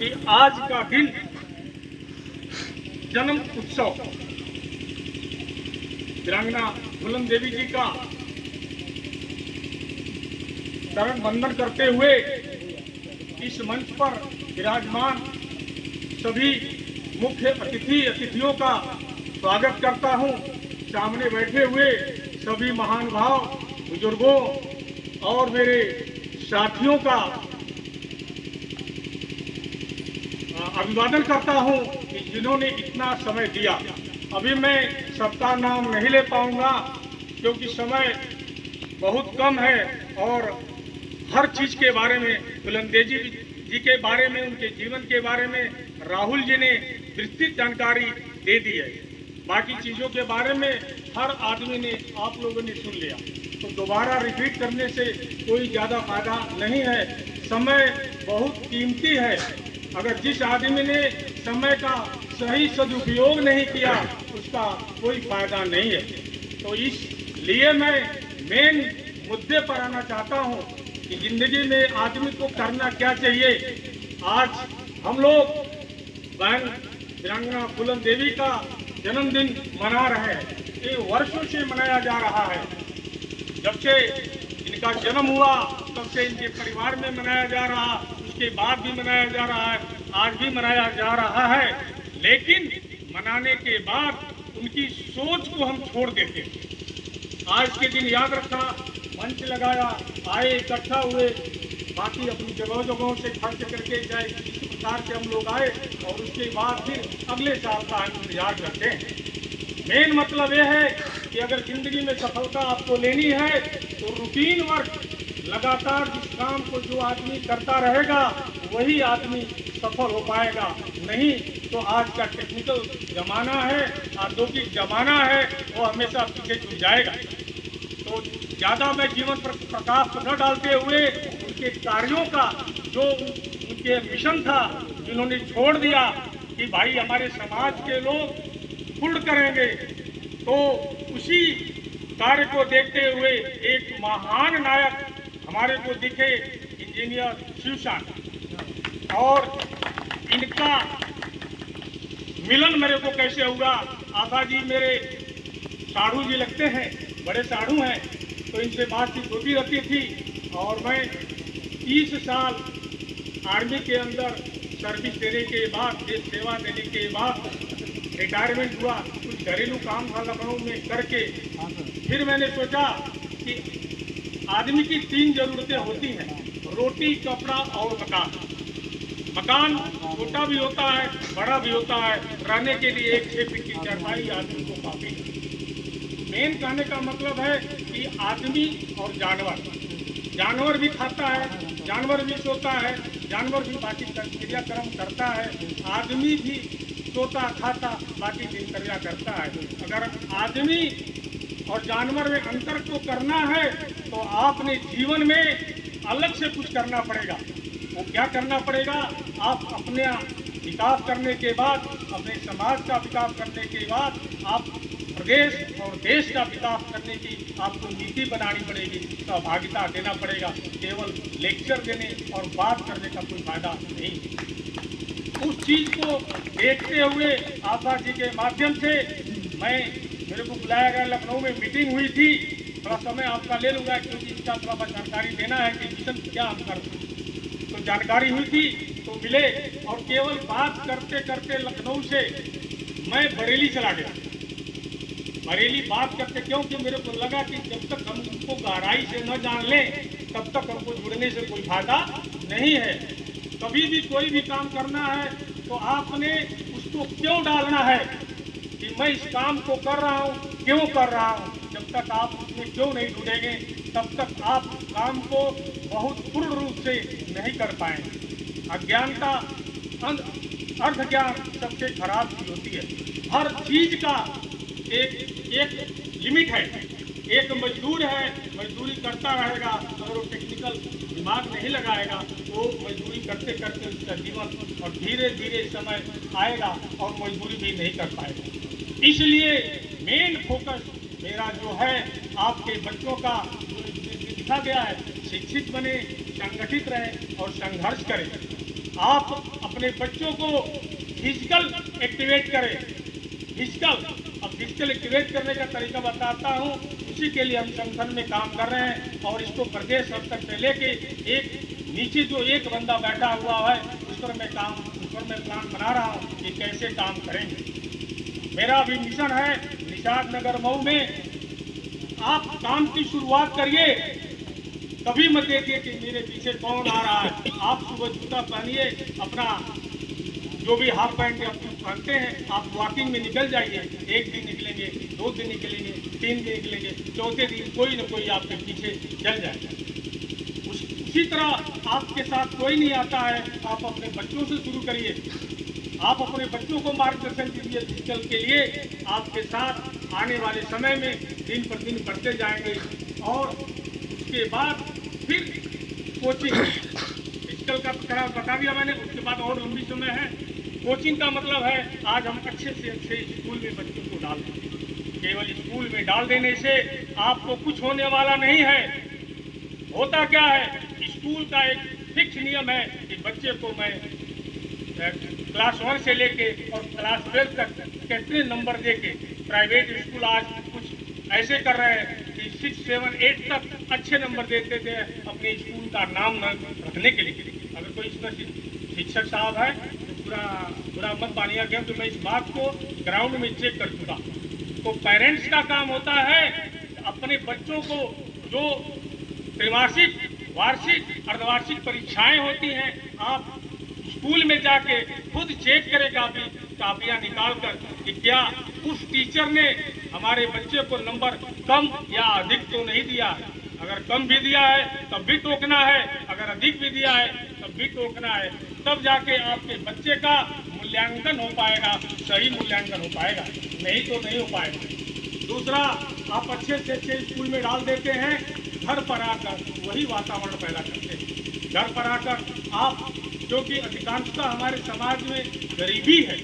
कि आज का दिन जन्म उत्सव वीरांगना फूलन देवी जी का चरण वंदन करते हुए इस मंच पर विराजमान सभी मुख्य अतिथियों का स्वागत करता हूं। सामने बैठे हुए सभी महानुभाव बुजुर्गों और मेरे साथियों का अभिवादन करता हूं कि जिन्होंने इतना समय दिया। अभी मैं सबका नाम नहीं ले पाऊंगा क्योंकि समय बहुत कम है और हर चीज के बारे में फूलनदेवी जी के बारे में, उनके जीवन के बारे में राहुल जी ने विस्तृत जानकारी दे दी है। बाकी चीजों के बारे में हर आदमी ने, आप लोगों ने सुन लिया, तो दोबारा रिपीट करने से कोई ज़्यादा फायदा नहीं है। समय बहुत कीमती है। अगर जिस आदमी ने समय का सही सदुपयोग नहीं किया उसका कोई फायदा नहीं है। तो इसलिए मैं मेन मुद्दे पर आना चाहता हूँ कि जिंदगी में आदमी को करना क्या चाहिए। आज हम लोग बहन वीरांगना फूलन देवी का जन्मदिन मना रहे हैं। ये वर्षों से मनाया जा रहा है। जब से इनका जन्म हुआ तब से इनके परिवार में मनाया जा रहा, उसके बाद भी मनाया जा रहा है, आज भी मनाया जा रहा है। लेकिन मनाने के बाद उनकी सोच को हम छोड़ देते हैं। आज के दिन याद रखा, मंच लगाया, आए, इकट्ठा हुए, बाकी अपनी जगहों से खर्च करके जाए, इस प्रकार से हम लोग आए और उसके बाद फिर अगले साल का हम इंतजार करते हैं। मेन मतलब यह है कि अगर जिंदगी में सफलता आपको लेनी है तो रूटीन वर्क, लगातार जिस काम को जो आदमी करता रहेगा वही आदमी सफल हो पाएगा। नहीं तो आज का टेक्निकल जमाना है, औद्योगिक जमाना है, वो हमेशा पीछे छूट जाएगा। तो ज़्यादा मैं जीवन पर प्रकाश न डालते हुए उनके कार्यों का, जो उनके मिशन था, जिन्होंने छोड़ दिया कि भाई हमारे समाज के लोग पूर्ण करेंगे, तो उसी कार्य को देखते हुए एक महान नायक हमारे को दिखे, इंजीनियर शिवशान, और इनका मिलन मेरे को कैसे हुआ। आभा जी मेरे साधु जी लगते हैं, बड़े साधु हैं, तो इनसे बातचीत होती रहती थी। और मैं 30 साल आर्मी के अंदर सर्विस देने के बाद, देश सेवा देने के बाद रिटायरमेंट हुआ। कुछ घरेलू काम था लखनऊ में करके फिर मैंने सोचा कि आदमी की 3 जरूरतें होती हैं, रोटी, कपड़ा और मकान। मकान छोटा भी होता है, बड़ा भी होता है, रहने के लिए एक 6 फीट की चारपाई आदमी को काफी है। मेन कहने का मतलब है कि आदमी और जानवर भी खाता है, जानवर भी सोता है, जानवर भी बाकी क्रियाक्रम करता है, आदमी भी सोता खाता बाकी दिनचर्या करता है। अगर आदमी और जानवर में अंतर को करना है तो आपने जीवन में अलग से कुछ करना पड़ेगा। वो क्या करना पड़ेगा? आप अपने विकास करने के बाद, अपने समाज का विकास करने के बाद, आप प्रदेश और देश का विकास करने की आपको नीति बनानी पड़ेगी, सहभागिता देना पड़ेगा। केवल लेक्चर देने और बात करने का कोई फायदा नहीं। उस चीज को देखते हुए आभा जी के माध्यम से मेरे को बुलाया गया, लखनऊ में मीटिंग हुई थी। थोड़ा समय आपका ले लूँगा क्योंकि इसका थोड़ा जानकारी देना है कि मिशन क्या हम करते हैं। तो जानकारी हुई थी तो मिले, और केवल बात करते करते लखनऊ से मैं बरेली चला गया। बरेली बात करते, क्योंकि मेरे को लगा कि जब तक हम उनको गहराई से न जान लें तब तक हमको जुड़ने से कोई फायदा नहीं है। कभी भी कोई भी काम करना है तो आपने उसको क्यों डालना है कि मैं इस काम को कर रहा हूँ, क्यों कर रहा हूँ। जब तक आप उसमें क्यों नहीं जुड़ेंगे तब तक आप काम को बहुत पूर्ण रूप से नहीं कर पाएंगे। अज्ञानता, अर्ध ज्ञान सबसे खराब चीज होती है। हर चीज का एक लिमिट है। एक मजदूर है, मजदूरी करता रहेगा, अगर वो टेक्निकल दिमाग नहीं लगाएगा तो मजदूरी करते करते उसका जीवन और धीरे धीरे समय आएगा और मजदूरी भी नहीं कर पाएगा। इसलिए मेन फोकस मेरा जो है आपके बच्चों का लिखा गया है, शिक्षित बने, संगठित रहे और संघर्ष करें। आप अपने बच्चों को फिजिकल एक्टिवेट करें। फिजिकल एक्टिवेट करने का तरीका बताता हूँ। उसी के लिए हम संगठन में काम कर रहे हैं और इसको प्रदेश स्तर तक से लेके एक नीचे जो एक बंदा बैठा हुआ है उस पर मैं प्लान बना रहा हूँ कि कैसे काम करेंगे। मेरा अभी मिशन है निषाद नगर मऊ में आप काम की शुरुआत करिए, कभी मत देखिए कि मेरे पीछे कौन आ रहा है। आप सुबह जूता पहनिए, अपना जो भी हाफ पैंट पहनते हैं आप वॉकिंग में निकल जाइए। 1 दिन निकलेंगे, 2 दिन निकलेंगे, 3 दिन निकलेंगे, चौथे दिन कोई न कोई आपके पीछे चल जाएगा। उसी तरह आपके साथ कोई नहीं आता है, आप अपने बच्चों से शुरू करिए। आप अपने बच्चों को मार्गदर्शन दीजिए फिजिकल के लिए। आपके साथ आने वाले समय में दिन पर दिन बढ़ते जाएंगे और उसके बाद फिर कोचिंग फिजिकल का बता दिया मैंने। उसके बाद और लंबी समय है। कोचिंग का मतलब है आज हम अच्छे से अच्छे स्कूल में बच्चों को डाल दें। केवल स्कूल में डाल देने से आपको कुछ होने वाला नहीं है। होता क्या है, स्कूल का एक फिक्स नियम है कि बच्चे को मैं क्लास 1 से लेके और क्लास 12 तक कितने नंबर देके, प्राइवेट स्कूल आज कुछ ऐसे कर रहे हैं कि 6, 7, 8 तक अच्छे नंबर देते थे अपने स्कूल का नाम रखने के लिए। अगर कोई इसमें शिक्षक साहब है तो पूरा मत मानिया गया, तो मैं इस बात को ग्राउंड में चेक कर चुका। तो पेरेंट्स का काम होता है अपने बच्चों को जो त्रैमासिक, वार्षिक, अर्धवार्षिक परीक्षाएं होती हैं, आप स्कूल में जाके खुद चेक करें कापियां निकाल कर कि क्या उस टीचर ने हमारे बच्चे को नंबर कम या अधिक तो नहीं दिया। अगर कम भी दिया है तब भी टोकना है, अगर अधिक भी दिया है तब भी टोकना है। तब जाके आपके बच्चे का मूल्यांकन हो पाएगा, सही मूल्यांकन हो पाएगा, नहीं तो नहीं हो पाएगा। दूसरा, आप अच्छे से अच्छे स्कूल में डाल देते हैं, घर पर आकर वही वातावरण पैदा करते हैं। घर पर आकर आप, क्योंकि अधिकांशतः हमारे समाज में गरीबी है,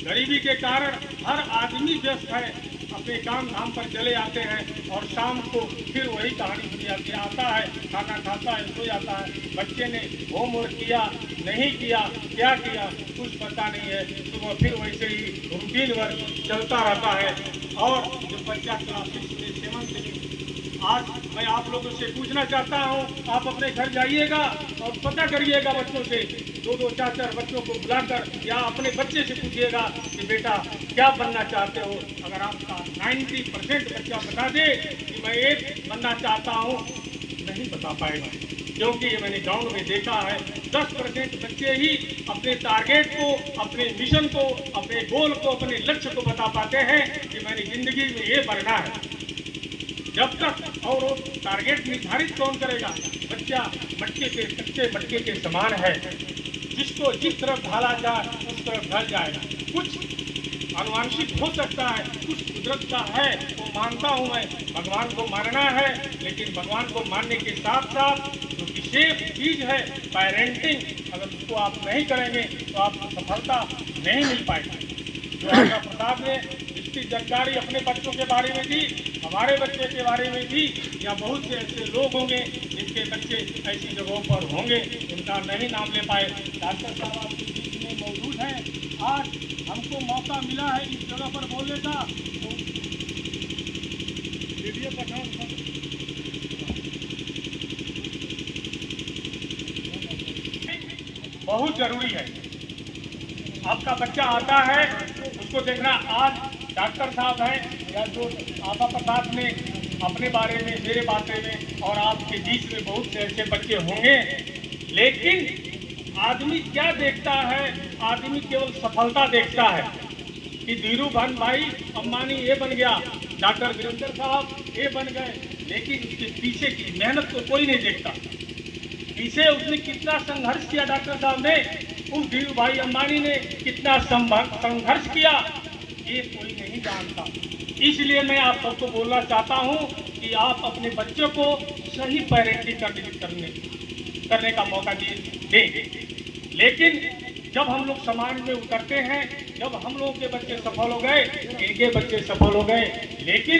गरीबी के कारण हर आदमी व्यस्त है, अपने काम धाम पर चले आते हैं और शाम को फिर वही कहानी सुनी जाती है। आता है, खाना खाता है, सो जाता है। बच्चे ने होमवर्क किया नहीं किया, क्या किया कुछ पता नहीं है। सुबह फिर वैसे ही रूटीन वर्क चलता रहता है। और जब बच्चा क्लास 6 से 7 से, आज मैं आप लोगों से पूछना चाहता हूं, आप अपने घर जाइएगा और पता करिएगा बच्चों से, 2-2, 4-4 बच्चों को बुलाकर या अपने बच्चे से पूछिएगा कि बेटा क्या बनना चाहते हो। अगर आपका 90% बच्चा बता दे कि मैं एक बनना चाहता हूं, नहीं बता पाएगा, क्योंकि ये मैंने गाँव में देखा है। 10% बच्चे ही अपने टारगेट को, अपने मिशन को, अपने गोल को, अपने लक्ष्य को बता पाते हैं कि मैंने जिंदगी में ये बनना है। जब तक, और वो टारगेट निर्धारित कौन करेगा? बच्चा मटके के, कच्चे मटके के समान है, जिसको जिस तरफ ढाला जाए उस तरफ ढल जाएगा। कुछ अनुवांशिक हो सकता है, कुछ कुदरत का है, वो मानता हूँ मैं। भगवान को मानना है, लेकिन भगवान को मानने के साथ साथ जो विशेष चीज़ है पेरेंटिंग, अगर उसको आप नहीं करेंगे तो आपको सफलता नहीं मिल पाएगी। जो आका प्रसाद ने इसकी जानकारी अपने बच्चों के बारे में दी, हमारे बच्चे के बारे में दी, या बहुत से ऐसे लोग होंगे जिनके बच्चे ऐसी जगहों पर होंगे, उनका नहीं नाम ले पाए। डॉक्टर साहब आपके बीच में मौजूद हैं। आज हमको मौका मिला है इस जगह पर बोलने का, तो वीडियो पठाओ। बहुत जरूरी है। आपका बच्चा आता है उसको देखना। आज डॉक्टर साहब हैं या जो आपा प्रसाद ने अपने बारे में, मेरे बारे में और आपके बीच में बहुत से ऐसे बच्चे होंगे, लेकिन आदमी क्या देखता है? आदमी केवल सफलता देखता है कि धीरूभाई भाई अंबानी ये बन गया, डॉक्टर वीरेंद्र साहब ये बन गए, लेकिन उसके पीछे की मेहनत को कोई नहीं देखता। पीछे उसने कितना संघर्ष किया, डॉक्टर साहब ने, उस धीरूभाई अंबानी ने कितना संघर्ष किया, ये कोई नहीं जानता। इसलिए मैं आप सबको बोलना चाहता हूं कि आप अपने बच्चों को सही पेरेंटिंग करने का मौका दें। लेकिन जब हम लोग समाज में उतरते हैं, जब हम लोगों के बच्चे सफल हो गए, इनके बच्चे सफल हो गए, लेकिन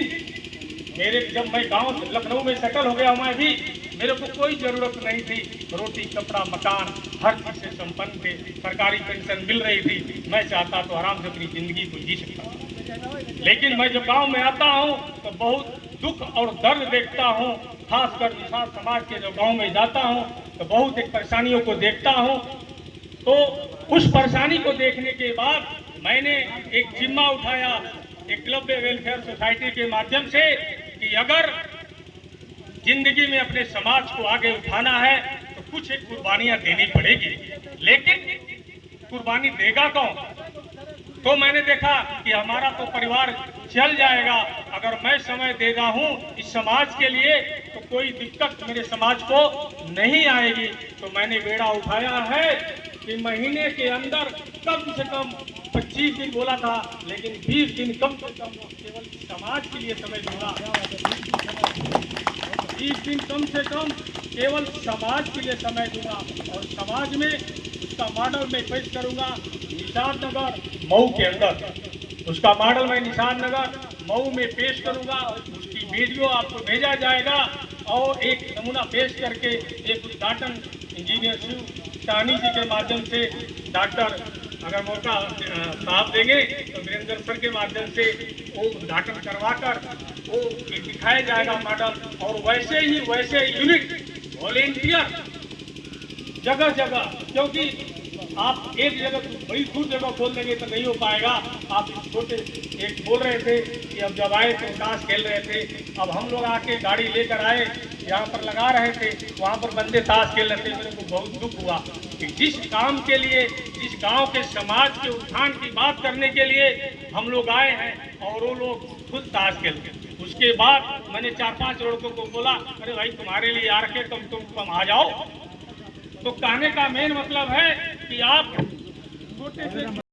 जब मैं गांव लखनऊ में सेटल हो गया, मैं भी, मेरे को कोई ज़रूरत नहीं थी रोटी, कपड़ा, मकान, हर चीज से संपन्न थे, सरकारी पेंशन मिल रही थी। मैं चाहता तो आराम से अपनी जिंदगी को जी सकता, लेकिन मैं जब गांव में आता हूं तो बहुत दुख और दर्द देखता हूं। खासकर निषाद समाज के जो गांव में जाता हूं तो बहुत एक परेशानियों को देखता हूं। तो उस परेशानी को देखने के बाद मैंने एक जिम्मा उठाया एकलव्य वेलफेयर सोसाइटी के माध्यम से कि अगर जिंदगी में अपने समाज को आगे उठाना है तो कुछ एक कुर्बानियां देनी पड़ेगी, लेकिन कुर्बानी देगा कौन? तो मैंने देखा कि हमारा तो परिवार चल जाएगा अगर मैं समय दे रहा हूं इस समाज के लिए, तो कोई दिक्कत मेरे समाज को नहीं आएगी। तो मैंने बेड़ा उठाया है कि महीने के अंदर कम से कम 25 दिन बोला था, लेकिन 20 दिन कम से कम केवल समाज के लिए समय दूंगा। 20 दिन कम से कम केवल समाज के लिए समय दूंगा और समाज में उसका मॉडल मैं पेश करूंगा निषाद नगर मऊ के अंदर। उसका मॉडल मैं निषाद नगर मऊ में पेश करूंगा, उसकी वीडियो आपको भेजा जाएगा और एक नमूना पेश करके एक उद्घाटन इंजीनियर शिव टानी जी के माध्यम से डॉक्टर अगर मौका साहब देंगे तो वीरेंद्र सर के माध्यम से वो उद्घाटन करवाकर वो दिखाया जाएगा मॉडल। और वैसे यूनिट वॉलेंटियर जगह जगह, क्योंकि आप एक जगह बड़ी दूर जगह बोल देंगे तो नहीं हो पाएगा। आप छोटे एक बोल रहे थे कि अब जब आए तो ताश खेल रहे थे, अब हम लोग आके गाड़ी लेकर आए यहाँ पर लगा रहे थे, वहाँ पर बंदे ताश खेल रहे थे। मेरे को बहुत दुख हुआ कि जिस काम के लिए, जिस गांव के समाज के उत्थान की बात करने के लिए हम लोग आए हैं और वो लोग खुद ताश खेलते। उसके बाद मैंने 4-5 लड़कों को बोला, अरे भाई तुम्हारे लिए आ रखे, तुम आ जाओ। तो कहने का मेन मतलब है कि आप छोटे से